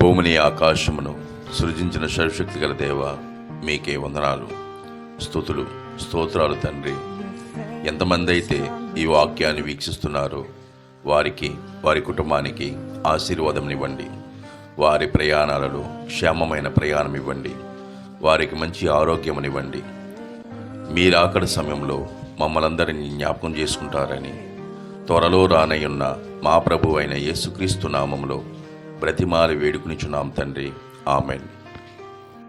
భూమిని ఆకాశమును సృజించిన సర్వశక్తి గల దేవ, మీకే వందనాలు, స్తుతులు, స్తోత్రాలు తండ్రి. ఎంతమంది అయితే ఈ వాక్యాన్ని వీక్షిస్తున్నారో వారికి, వారి కుటుంబానికి ఆశీర్వాదం ఇవ్వండి. వారి ప్రయాణాలలో క్షేమమైన ప్రయాణం ఇవ్వండి. వారికి మంచి ఆరోగ్యమునివ్వండి. మీరాకడ సమయంలో మమ్మల్ందరినీ జ్ఞాపకం చేసుకుంటారని త్వరలో రానయ్యున్న మా ప్రభు అయిన యేసుక్రీస్తు నామములో బ్రతిమాలి వేడుకునిచున్నాం తండ్రి. ఆమెన్.